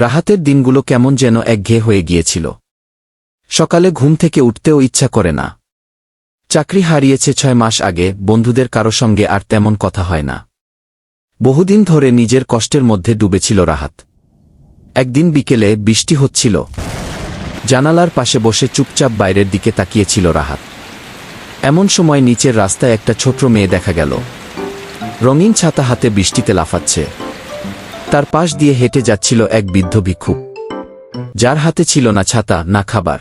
রাহাতের দিনগুলো কেমন যেন একঘেয়ে হয়ে গিয়েছিল। সকালে ঘুম থেকে উঠতেও ইচ্ছা করে না। চাকরি হারিয়েছে 6 মাস আগে, বন্ধুদের কারো সঙ্গে আর তেমন কথা হয় না। বহুদিন ধরে নিজের কষ্টের মধ্যে ডুবেছিল রাহাত। একদিন বিকেলে বৃষ্টি হচ্ছিল। জানালার পাশে বসে চুপচাপ বাইরের দিকে তাকিয়েছিল রাহাত। এমন সময় নিচের রাস্তায় একটা ছোট্ট মেয়ে দেখা গেল। রঙিন ছাতা হাতে বৃষ্টিতে লাফাচ্ছে। তার পাশ দিয়ে হেঁটে যাচ্ছিল এক বৃদ্ধ ভিক্ষুক, যার হাতে ছিল না ছাতা না খাবার।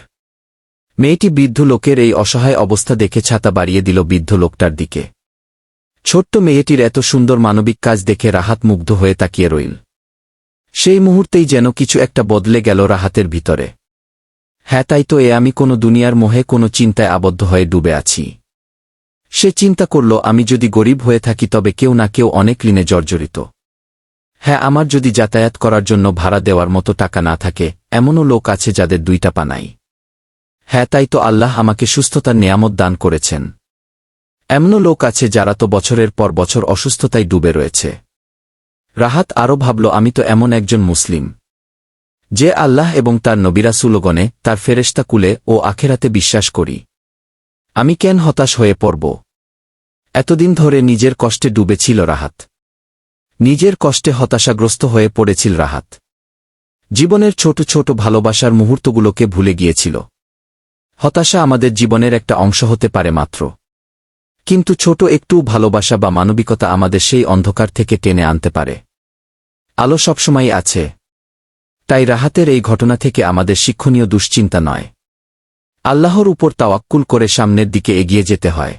মেয়েটি বৃদ্ধ লোকের এই অসহায় অবস্থা দেখে ছাতা বাড়িয়ে দিল বৃদ্ধ লোকটার দিকে। ছোট্ট মেয়েটির এত সুন্দর মানবিক কাজ দেখে রাহাত মুগ্ধ হয়ে তাকিয়ে রইল। সেই মুহূর্তেই যেন কিছু একটা বদলে গেল রাহাতের ভিতরে। হ্যাঁ, তাই তো, আমি কোনো দুনিয়ার মোহে কোনো চিন্তায় আবদ্ধ হয়ে ডুবে আছি। সে চিন্তা করল, আমি যদি গরিব হয়ে থাকি তবে কেউ না কেউ অনেক ঋণে জর্জরিত। হ্যাঁ, আমার যদি যাতায়াত করার জন্য ভাড়া দেওয়ার মতো টাকা না থাকে, এমনও লোক আছে যাদের 2টা পা নাই। হ্যাঁ, তাই তো আল্লাহ আমাকে সুস্থতার নেয়ামত দান করেছেন। এমনও লোক আছে যারা তো বছরের পর বছর অসুস্থতায় ডুবে রয়েছে। রাহাত আরও ভাবল, আমি তো এমন একজন মুসলিম, যে আল্লাহ এবং তার নবী রাসূলগণে, তার ফেরেশতা কুলে ও আখেরাতে বিশ্বাস করি। আমি কেন হতাশ হয়ে পড়ব? এতদিন ধরে নিজের কষ্টে ডুবেছিল রাহাত। নিজের কষ্টে হতাশাগ্রস্ত হয়ে পড়েছিল রাহাত। জীবনের ছোট ছোট ভালোবাসার মুহূর্তগুলোকে ভুলে গিয়েছিল। হতাশা আমাদের জীবনের একটা অংশ হতে পারে মাত্র, কিন্তু ছোট একটু ভালোবাসা বা মানবিকতা আমাদের সেই অন্ধকার থেকে টেনে আনতে পারে। আলো সবসময় আছে। তাই রাহাতের এই ঘটনা থেকে আমাদের শিক্ষণীয় দুশ্চিন্তা নয়, আল্লাহর উপর তাওয়াক্কুল করে সামনের দিকে এগিয়ে যেতে হয়।